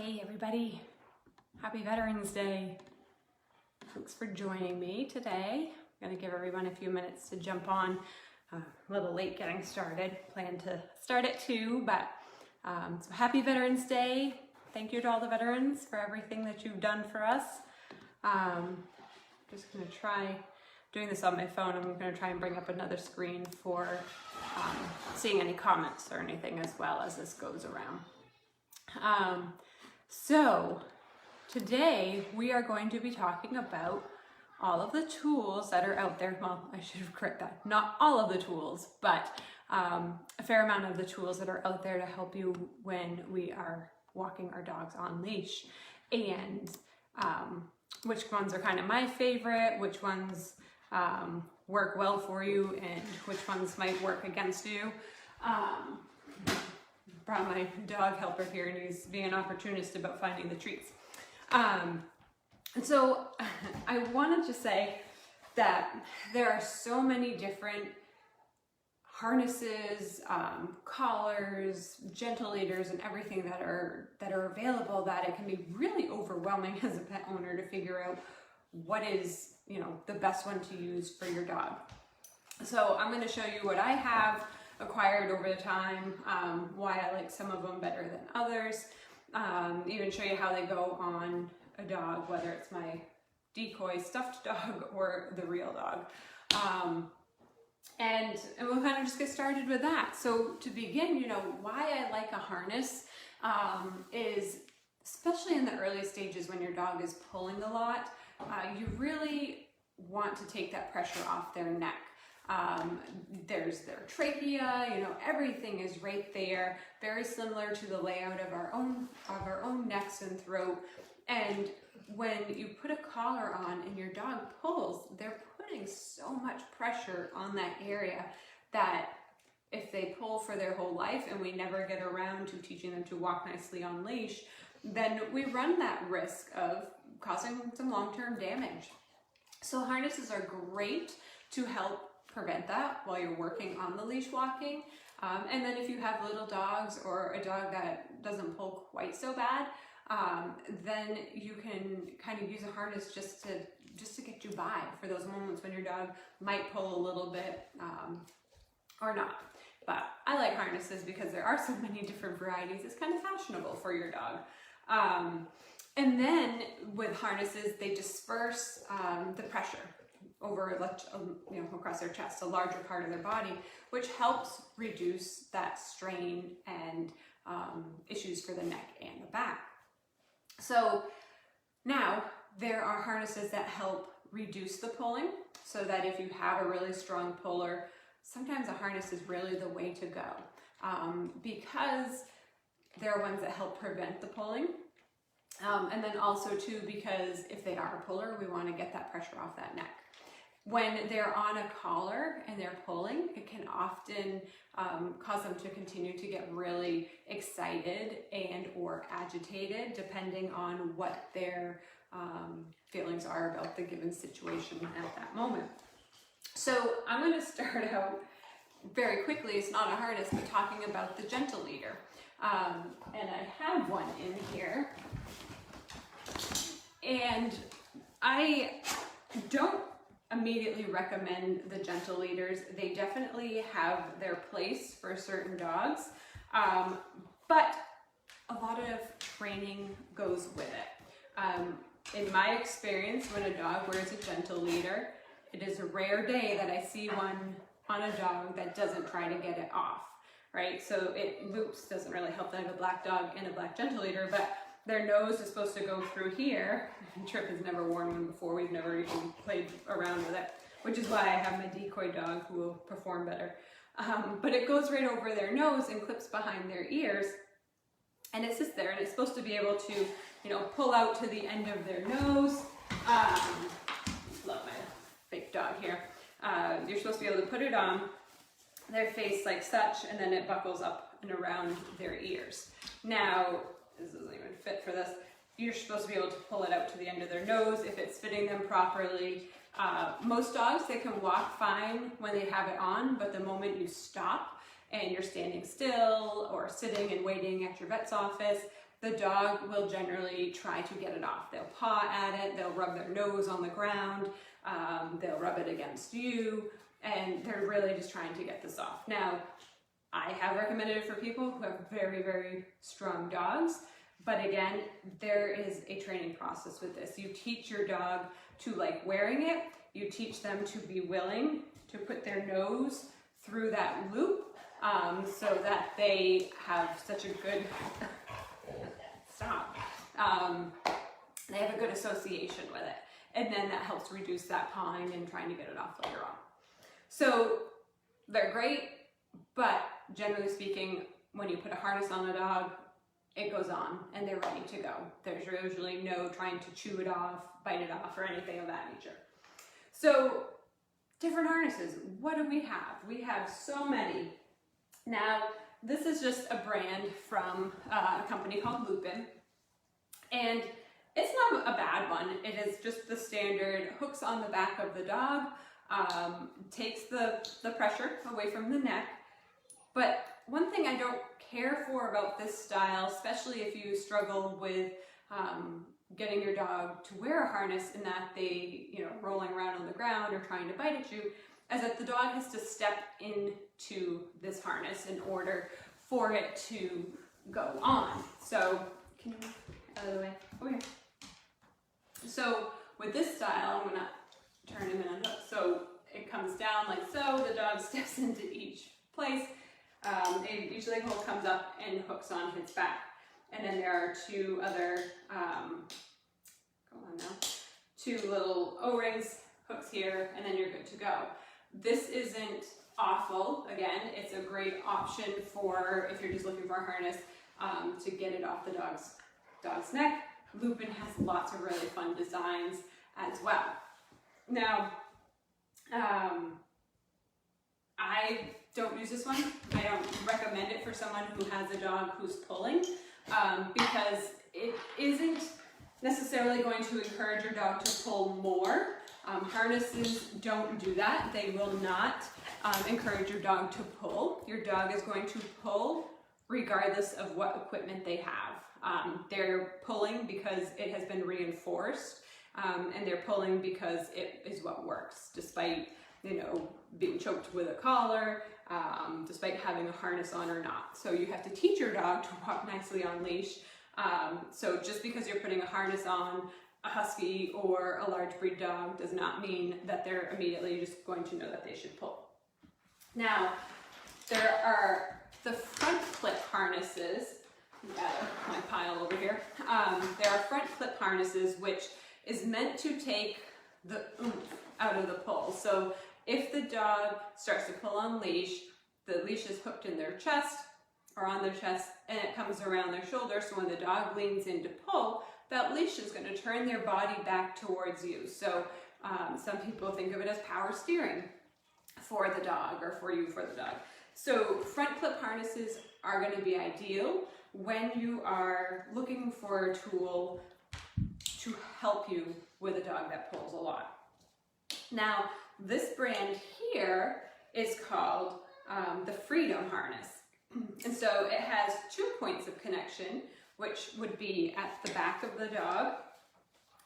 Hey everybody, happy Veterans Day. Thanks for joining me today. I'm gonna give everyone a few minutes to jump on. A little late getting started, plan to start at 2, but so happy Veterans Day. Thank you to all the veterans for everything that you've done for us. Just gonna try doing this on my phone. I'm gonna try and bring up another screen for seeing any comments or anything as well as this goes around. So today we are going to be talking about all of the tools that are out there. Well, I should have corrected that. Not all of the tools, but a fair amount of the tools that are out there to help you when we are walking our dogs on leash, and which ones are kind of my favorite, which ones work well for you, and which ones might work against you. Brought my dog helper here, and he's being an opportunist about finding the treats. And so I wanted to say that there are so many different harnesses, collars, gentle leaders, and everything that are available that it can be really overwhelming as a pet owner to figure out what is, the best one to use for your dog. So I'm going to show you what I have acquired over the time, why I like some of them better than others, even show you how they go on a dog, whether it's my decoy stuffed dog or the real dog. And we'll kind of just get started with that. So to begin, why I like a harness is, especially in the early stages when your dog is pulling a lot, you really want to take that pressure off their neck. There's their trachea, everything is right there, very similar to the layout of our own necks and throat. And when you put a collar on and your dog pulls, they're putting so much pressure on that area that if they pull for their whole life and we never get around to teaching them to walk nicely on leash, then we run that risk of causing some long-term damage. So harnesses are great to help prevent that while you're working on the leash walking. And then if you have little dogs or a dog that doesn't pull quite so bad, then you can kind of use a harness just to get you by for those moments when your dog might pull a little bit or not. But I like harnesses because there are so many different varieties. It's kind of fashionable for your dog. And then with harnesses, they disperse the pressure over across their chest, a larger part of their body, which helps reduce that strain and issues for the neck and the back. So now there are harnesses that help reduce the pulling, so that if you have a really strong puller, sometimes a harness is really the way to go, because there are ones that help prevent the pulling. And then also too, because if they are a puller, we want to get that pressure off that neck. When they're on a collar and they're pulling, it can often cause them to continue to get really excited and or agitated, depending on what their feelings are about the given situation at that moment. So I'm going to start out very quickly. It's not a harness, but talking about the gentle leader. And I have one in here. And I don't immediately recommend the gentle leaders. They definitely have their place for certain dogs, but a lot of training goes with it. In my experience, when a dog wears a gentle leader, it is a rare day that I see one on a dog that doesn't try to get it off, right? So it loops, doesn't really help that I have a black dog and a black gentle leader, but their nose is supposed to go through here. Trip has never worn one before. We've never even played around with it, which is why I have my decoy dog who will perform better. But it goes right over their nose and clips behind their ears, and it sits there, and it's supposed to be able to, pull out to the end of their nose. Love my fake dog here. You're supposed to be able to put it on their face like such, and then it buckles up and around their ears. Now, this doesn't even fit for this. You're supposed to be able to pull it out to the end of their nose if it's fitting them properly. Most dogs, they can walk fine when they have it on, but the moment you stop and you're standing still or sitting and waiting at your vet's office, the dog will generally try to get it off. They'll paw at it, they'll rub their nose on the ground, they'll rub it against you, and they're really just trying to get this off. Now, I have recommended it for people who have very, very strong dogs, but again, there is a training process with this. You teach your dog to like wearing it, you teach them to be willing to put their nose through that loop so that they have such a good, they have a good association with it. And then that helps reduce that pawing and trying to get it off later on. So they're great, but generally speaking, when you put a harness on a dog, it goes on and they're ready to go. There's usually no trying to chew it off, bite it off, or anything of that nature. So different harnesses, what do we have? We have so many. Now, this is just a brand from a company called Lupin, and it's not a bad one. It is just the standard, hooks on the back of the dog, takes the pressure away from the neck. But one thing I don't care for about this style, especially if you struggle with getting your dog to wear a harness in that they, rolling around on the ground or trying to bite at you, is that the dog has to step into this harness in order for it to go on. So, can you move out of the way? Over here. So, with this style, I'm gonna turn him in and hook. So, it comes down like so, the dog steps into each place. And each leg hole comes up and hooks on his back. And then there are two other, two little O-rings, hooks here, and then you're good to go. This isn't awful. Again, it's a great option for if you're just looking for a harness to get it off the dog's neck. Lupin has lots of really fun designs as well. Now, I don't use this one. I don't recommend it for someone who has a dog who's pulling because it isn't necessarily going to encourage your dog to pull more. Harnesses don't do that. They will not encourage your dog to pull. Your dog is going to pull regardless of what equipment they have. They're pulling because it has been reinforced, and they're pulling because it is what works, despite being choked with a collar, despite having a harness on or not. So you have to teach your dog to walk nicely on leash. So just because you're putting a harness on a husky or a large breed dog does not mean that they're immediately just going to know that they should pull. Now, there are the front clip harnesses. My pile over here. There are front clip harnesses, which is meant to take the oomph out of the pull. So if the dog starts to pull on leash, the leash is hooked in their chest or on their chest, and it comes around their shoulder. So when the dog leans in to pull, that leash is going to turn their body back towards you. So some people think of it as power steering for the dog or for you for the dog. So front clip harnesses are going to be ideal when you are looking for a tool to help you with a dog that pulls a lot. Now, this brand here is called the Freedom Harness. And so it has 2 points of connection, which would be at the back of the dog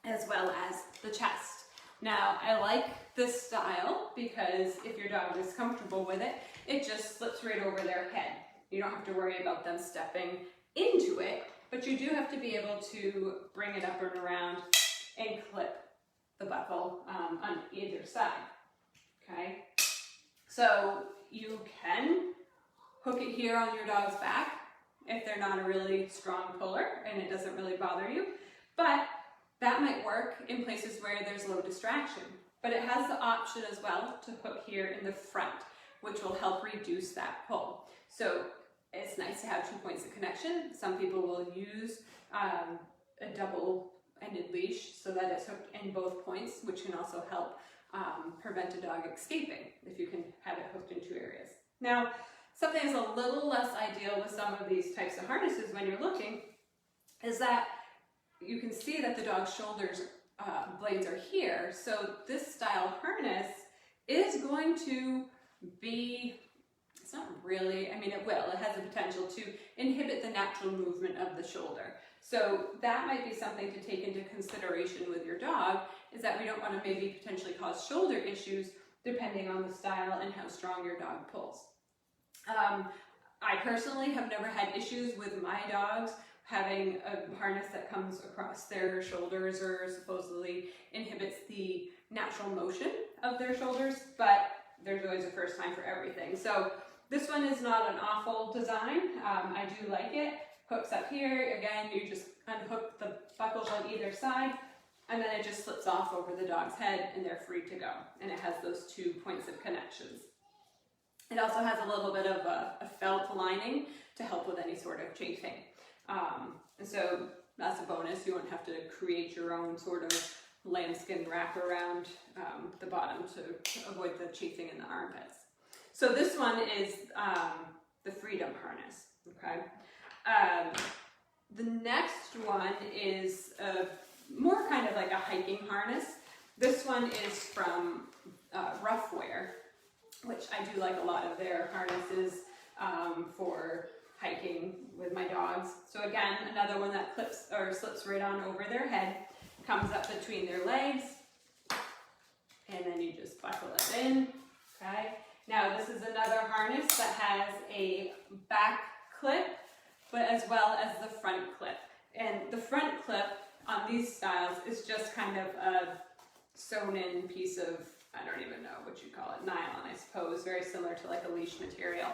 as well as the chest. Now, I like this style because if your dog is comfortable with it, it just slips right over their head. You don't have to worry about them stepping into it, but you do have to be able to bring it up and around and clip the buckle on either side. Okay, so you can hook it here on your dog's back if they're not a really strong puller and it doesn't really bother you, but that might work in places where there's low distraction. But it has the option as well to hook here in the front, which will help reduce that pull. So it's nice to have 2 points of connection. Some people will use a double-ended leash so that it's hooked in both points, which can also help prevent a dog escaping if you can have it hooked in 2 areas. Now, something that's a little less ideal with some of these types of harnesses when you're looking is that you can see that the dog's shoulders blades are here. So this style harness is going to be, it's not really, I mean it will, it has the potential to inhibit the natural movement of the shoulder. So that might be something to take into consideration with your dog, is that we don't want to maybe potentially cause shoulder issues depending on the style and how strong your dog pulls. I personally have never had issues with my dogs having a harness that comes across their shoulders or supposedly inhibits the natural motion of their shoulders, but there's always a first time for everything. So this one is not an awful design. I do like it. Hooks up here. Again, you just unhook the buckles on either side, and then it just slips off over the dog's head and they're free to go. And it has those 2 points of connections. It also has a little bit of a felt lining to help with any sort of chafing. And so that's a bonus. You won't have to create your own sort of lambskin wrap around the bottom to avoid the chafing in the armpits. So this one is the Freedom harness, okay? The next one is more kind of like a hiking harness. This one is from Roughwear, which I do like a lot of their harnesses for hiking with my dogs. So again, another one that clips or slips right on over their head, comes up between their legs, and then you just buckle it in, okay? Now this is another harness that has a back clip, but as well as the front clip. And the front clip on these styles is just kind of a sewn in piece of, I don't even know what you call it, nylon, I suppose, very similar to like a leash material.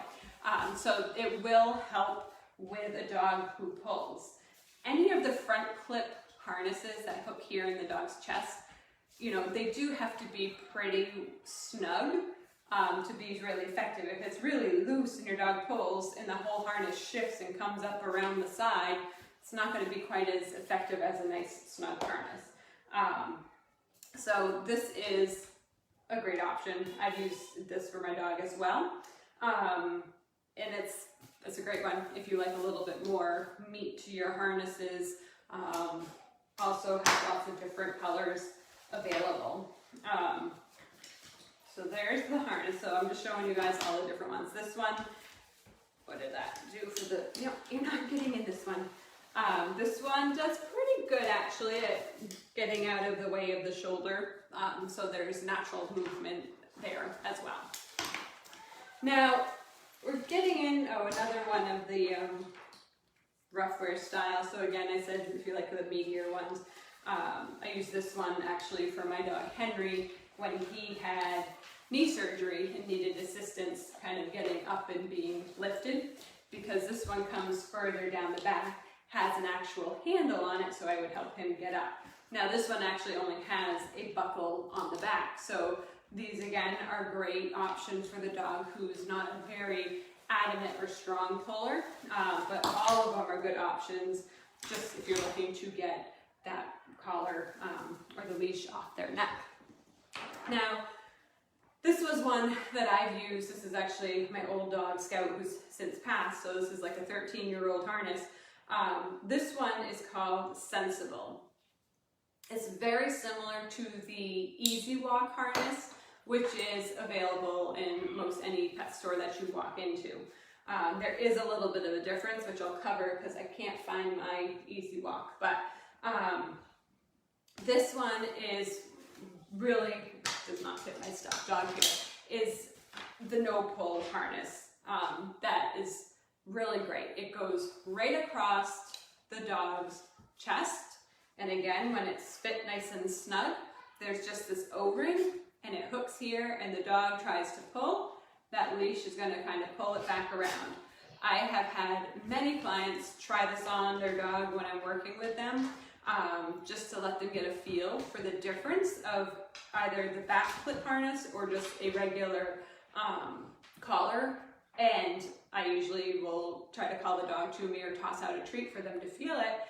So it will help with a dog who pulls. Any of the front clip harnesses that hook here in the dog's chest, you know, they do have to be pretty snug to be really effective. If it's really loose and your dog pulls and the whole harness shifts and comes up around the side, it's not going to be quite as effective as a nice snug harness. So this is a great option. I've used this for my dog as well. And it's a great one if you like a little bit more meat to your harnesses. Also have lots of different colors available. So there's the harness. So I'm just showing you guys all the different ones. This one, what did that do for the, no, you're not getting in this one. This one does pretty good actually at getting out of the way of the shoulder. So there's natural movement there as well. Now we're getting in, another one of the Roughwear style. So again, I said if you like the meatier ones, I use this one actually for my dog Henry when he had knee surgery and needed assistance kind of getting up and being lifted, because this one comes further down the back, has an actual handle on it, so I would help him get up. Now this one actually only has a buckle on the back, so these again are great options for the dog who's not a very adamant or strong puller, but all of them are good options just if you're looking to get that collar or the leash off their neck. Now this was one that I've used. This is actually my old dog Scout, who's since passed, so this is like a 13-year-old harness. This one is called Sensible. It's very similar to the Easy Walk harness, which is available in most any pet store that you walk into. There is a little bit of a difference, which I'll cover because I can't find my Easy Walk, but this one is really, does not fit my stuffed dog here, is the no pull harness. That is really great. It goes right across the dog's chest, and again, when it's fit nice and snug, there's just this O-ring and it hooks here, and the dog tries to pull, that leash is going to kind of pull it back around. I have had many clients try this on their dog when I'm working with them, just to let them get a feel for the difference of either the back clip harness or just a regular collar. And I usually will try to call the dog to me or toss out a treat for them to feel it.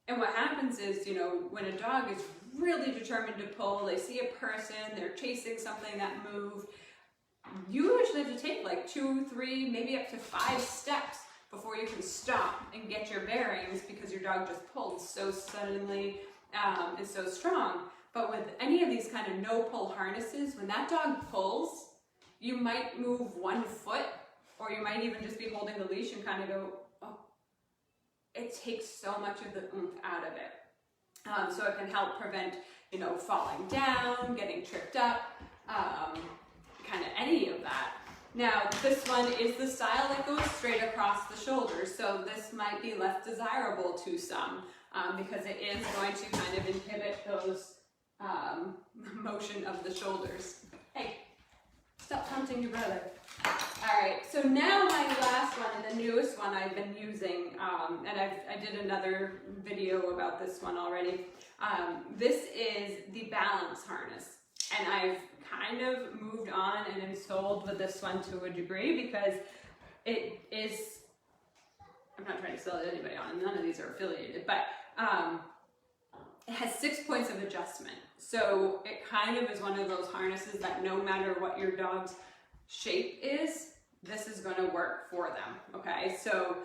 And what happens is, you know, when a dog is really determined to pull, they see a person, they're chasing something that moved, you usually have to take like 2, 3, maybe up to 5 steps before you can stop and get your bearings, because your dog just pulled so suddenly and so strong. But with any of these kind of no pull harnesses, when that dog pulls, you might move 1 foot or you might even just be holding the leash and kind of go, oh, it takes so much of the oomph out of it. So it can help prevent, you know, falling down, getting tripped up, kind of any of that. Now, this one is the style that goes straight across the shoulders, so this might be less desirable to some because it is going to kind of inhibit those motion of the shoulders. Hey, stop hunting your brother. All right, so now my last one and the newest one I've been using, and I did another video about this one already. This is the balance harness, and I've kind of moved on and am sold with this one to a degree because it is, I'm not trying to sell it to anybody on, none of these are affiliated, but it has 6 points of adjustment. So it kind of is one of those harnesses that no matter what your dog's shape is, this is going to work for them, okay? So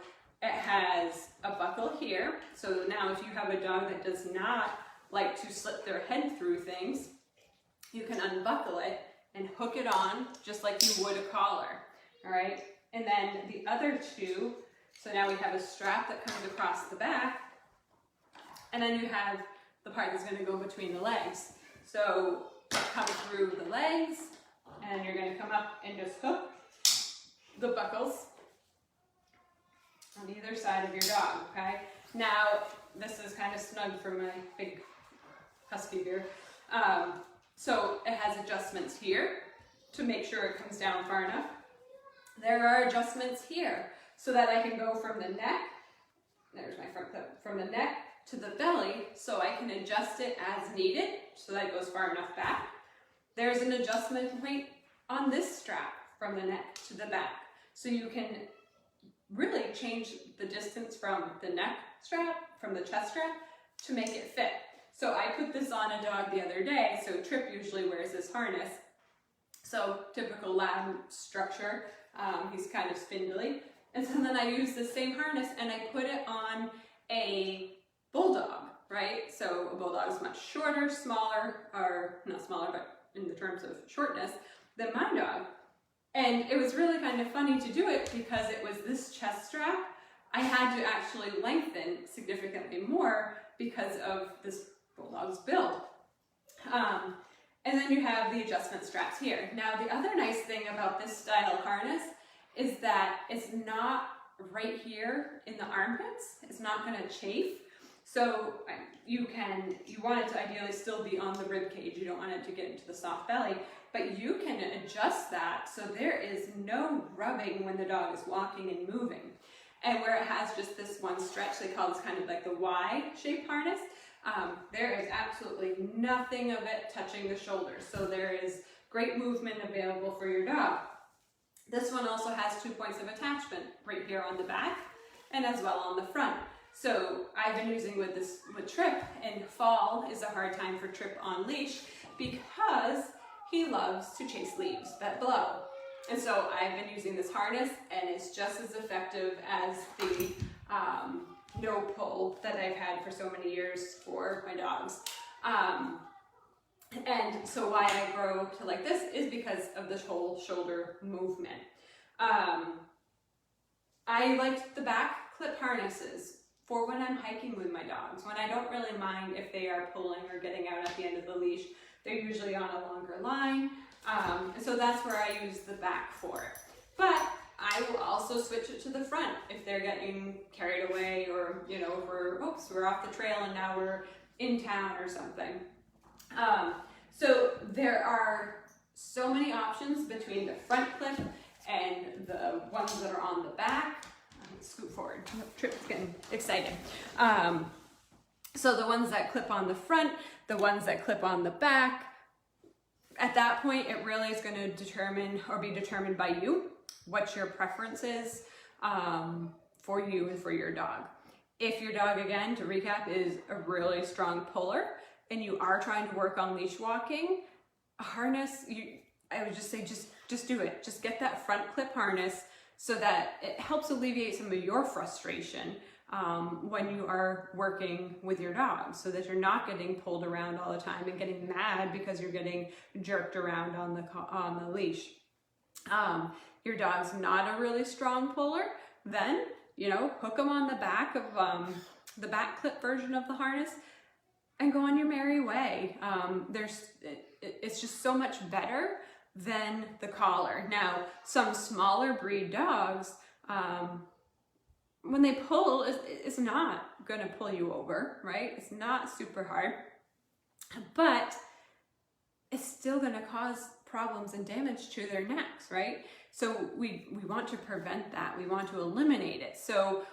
it has a buckle here. So now if you have a dog that does not like to slip their head through things, you can unbuckle it and hook it on just like you would a collar, all right? And then the other two, so now we have a strap that comes across the back, and then you have the part that's going to go between the legs. So come through the legs, and you're going to come up and just hook the buckles on either side of your dog, okay? Now, this is kind of snug for my big husky beard. So it has adjustments here to make sure it comes down far enough. There are adjustments here so that I can go from the neck, there's my front clip, from the neck to the belly, so I can adjust it as needed so that it goes far enough back. There's an adjustment point on this strap from the neck to the back, so you can really change the distance from the neck strap, from the chest strap, to make it fit. So I put this on a dog the other day, so Trip usually wears this harness. So typical lab structure, he's kind of spindly. And so then I use the same harness and I put it on a bulldog, right? So a bulldog is much shorter, smaller, or not smaller, but in the terms of shortness, than my dog. And it was really kind of funny to do it because it was this chest strap. I had to actually lengthen significantly more because of this bulldog's build. And then you have the adjustment straps here. Now, the other nice thing about this style harness is that it's not right here in the armpits. It's not going to chafe. So you want it to ideally still be on the rib cage. You don't want it to get into the soft belly, but you can adjust that so there is no rubbing when the dog is walking and moving. And where it has just this one stretch, they call this kind of like the Y-shaped harness, there is absolutely nothing of it touching the shoulders. So there is great movement available for your dog. This one also has 2 points of attachment right here on the back and as well on the front. So I've been using with Trip, and fall is a hard time for Trip on leash because he loves to chase leaves that blow. And so I've been using this harness, and it's just as effective as the no pull that I've had for so many years for my dogs. And so why I grow to like this is because of this whole shoulder movement. I liked the back clip harnesses for when I'm hiking with my dogs, when I don't really mind if they are pulling or getting out at the end of the leash. They're usually on a longer line, and so that's where I use the back for it. But I will also switch it to the front if they're getting carried away, or you know, if we're off the trail and now we're in town or something. So there are so many options between the front clip and the ones that are on the back. Scoot forward. Trip's getting excited. So the ones that clip on the front, the ones that clip on the back, at that point it really is going to determine or be determined by you what your preference is for you and for your dog. If your dog, again, to recap, is a really strong puller and you are trying to work on leash walking, a harness, I would just say just do it. Just get that front clip harness so that it helps alleviate some of your frustration when you are working with your dog, so that you're not getting pulled around all the time and getting mad because you're getting jerked around on the leash. your dog's not a really strong puller, then, you know, hook them on the back of the back clip version of the harness and go on your merry way. It's just so much better than the collar. Now, some smaller breed dogs, when they pull, it's not gonna pull you over, right? It's not super hard, but it's still gonna cause problems and damage to their necks, right? So we want to prevent that. We want to eliminate it. So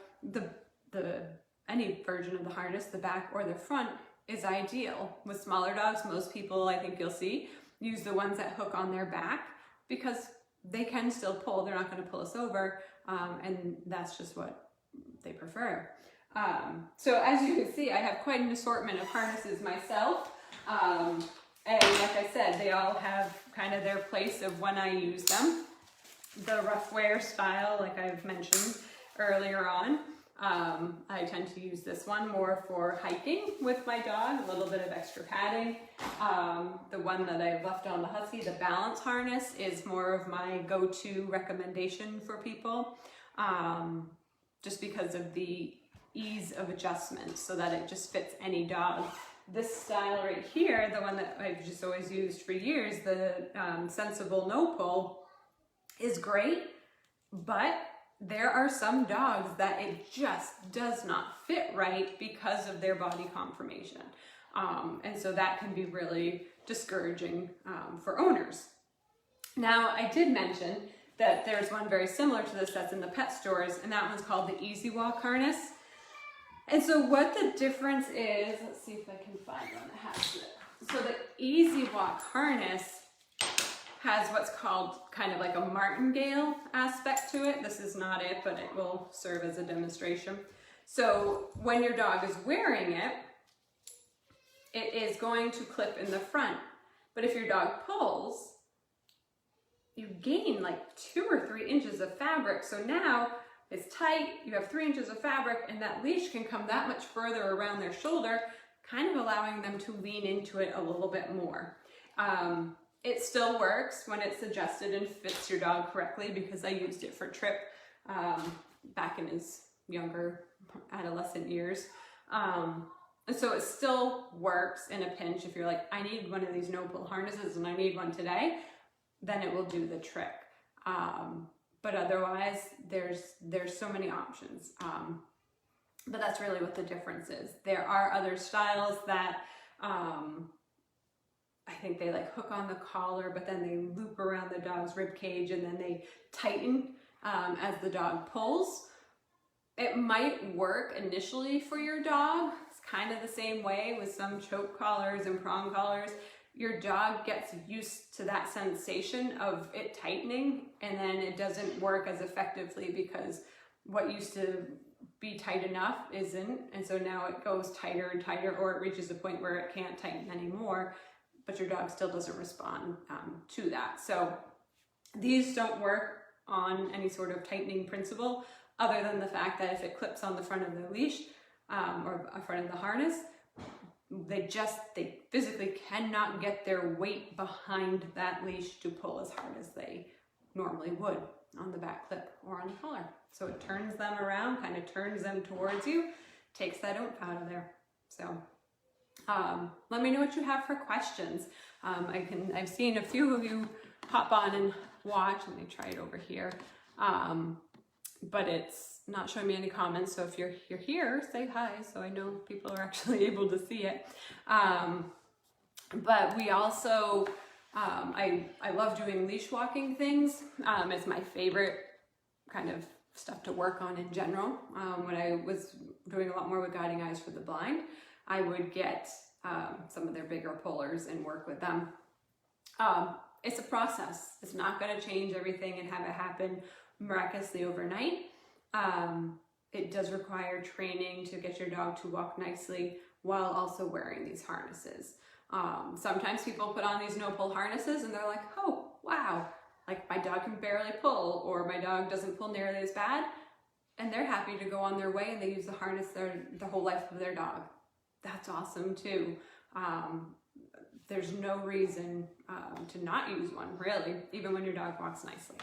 any version of the harness, the back or the front, is ideal. With smaller dogs, most people, I think you'll see, use the ones that hook on their back because they can still pull. They're not going to pull us over, and that's just what they prefer. So as you can see, I have quite an assortment of harnesses myself, and like I said, they all have kind of their place of when I use them. The rough wear style, like I've mentioned earlier on, I tend to use this one more for hiking with my dog, a little bit of extra padding. The one that I've left on the Husky, the balance harness, is more of my go-to recommendation for people, just because of the ease of adjustment, so that it just fits any dog. This style right here, the one that I've just always used for years, the Sensible No Pull, is great, but there are some dogs that it just does not fit right because of their body conformation. And so that can be really discouraging for owners. Now, I did mention that there's one very similar to this that's in the pet stores, and that one's called the Easy Walk harness. And so what the difference is, let's see if I can find one that has it. So the Easy Walk harness has what's called kind of like a martingale aspect to it. This is not it, but it will serve as a demonstration. So when your dog is wearing it, it is going to clip in the front. But if your dog pulls, you gain like 2 or 3 inches of fabric. So now it's tight, you have 3 inches of fabric, and that leash can come that much further around their shoulder, kind of allowing them to lean into it a little bit more. It still works when it's adjusted and fits your dog correctly, because I used it for Trip back in his younger adolescent years. And so it still works in a pinch. If you're like, I need one of these no-pull harnesses and I need one today, then it will do the trick. But otherwise, there's so many options. But that's really what the difference is. There are other styles that I think they like hook on the collar, but then they loop around the dog's rib cage and then they tighten as the dog pulls. It might work initially for your dog. It's kind of the same way with some choke collars and prong collars. Your dog gets used to that sensation of it tightening, and then it doesn't work as effectively because what used to be tight enough isn't, and so now it goes tighter and tighter, or it reaches a point where it can't tighten anymore, but your dog still doesn't respond to that. So these don't work on any sort of tightening principle, other than the fact that if it clips on the front of the leash or front of the harness, they physically cannot get their weight behind that leash to pull as hard as they normally would on the back clip or on the collar. So it turns them around, kind of turns them towards you, takes that oomph out of there. So let me know what you have for questions. I've seen a few of you hop on and watch. Let me try it over here. But it's not showing me any comments, so if you're here, say hi so I know people are actually able to see it. But we also, I love doing leash walking things. It's my favorite kind of stuff to work on in general. When I was doing a lot more with Guiding Eyes for the Blind, I would get some of their bigger pullers and work with them. It's a process. It's not going to change everything and have it happen miraculously overnight. It does require training to get your dog to walk nicely while also wearing these harnesses. Sometimes people put on these no-pull harnesses and they're like, oh, wow, like my dog can barely pull, or my dog doesn't pull nearly as bad, and they're happy to go on their way and they use the harness the whole life of their dog. That's awesome too. There's no reason to not use one, really, even when your dog walks nicely.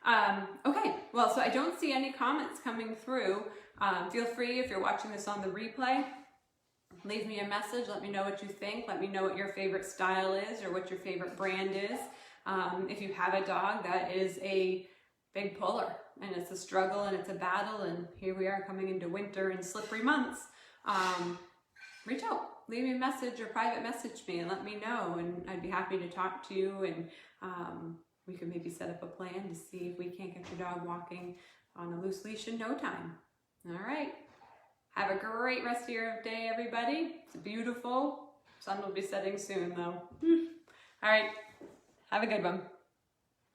Okay, well, so I don't see any comments coming through. Feel free, if you're watching this on the replay, leave me a message. Let me know what you think. Let me know what your favorite style is or what your favorite brand is. If you have a dog that is a big puller and it's a struggle and it's a battle, and here we are coming into winter and slippery months, reach out. Leave me a message or private message me and let me know, and I'd be happy to talk to you, and we could maybe set up a plan to see if we can't get your dog walking on a loose leash in no time. All right. Have a great rest of your day, everybody. It's beautiful. Sun will be setting soon, though. All right. Have a good one.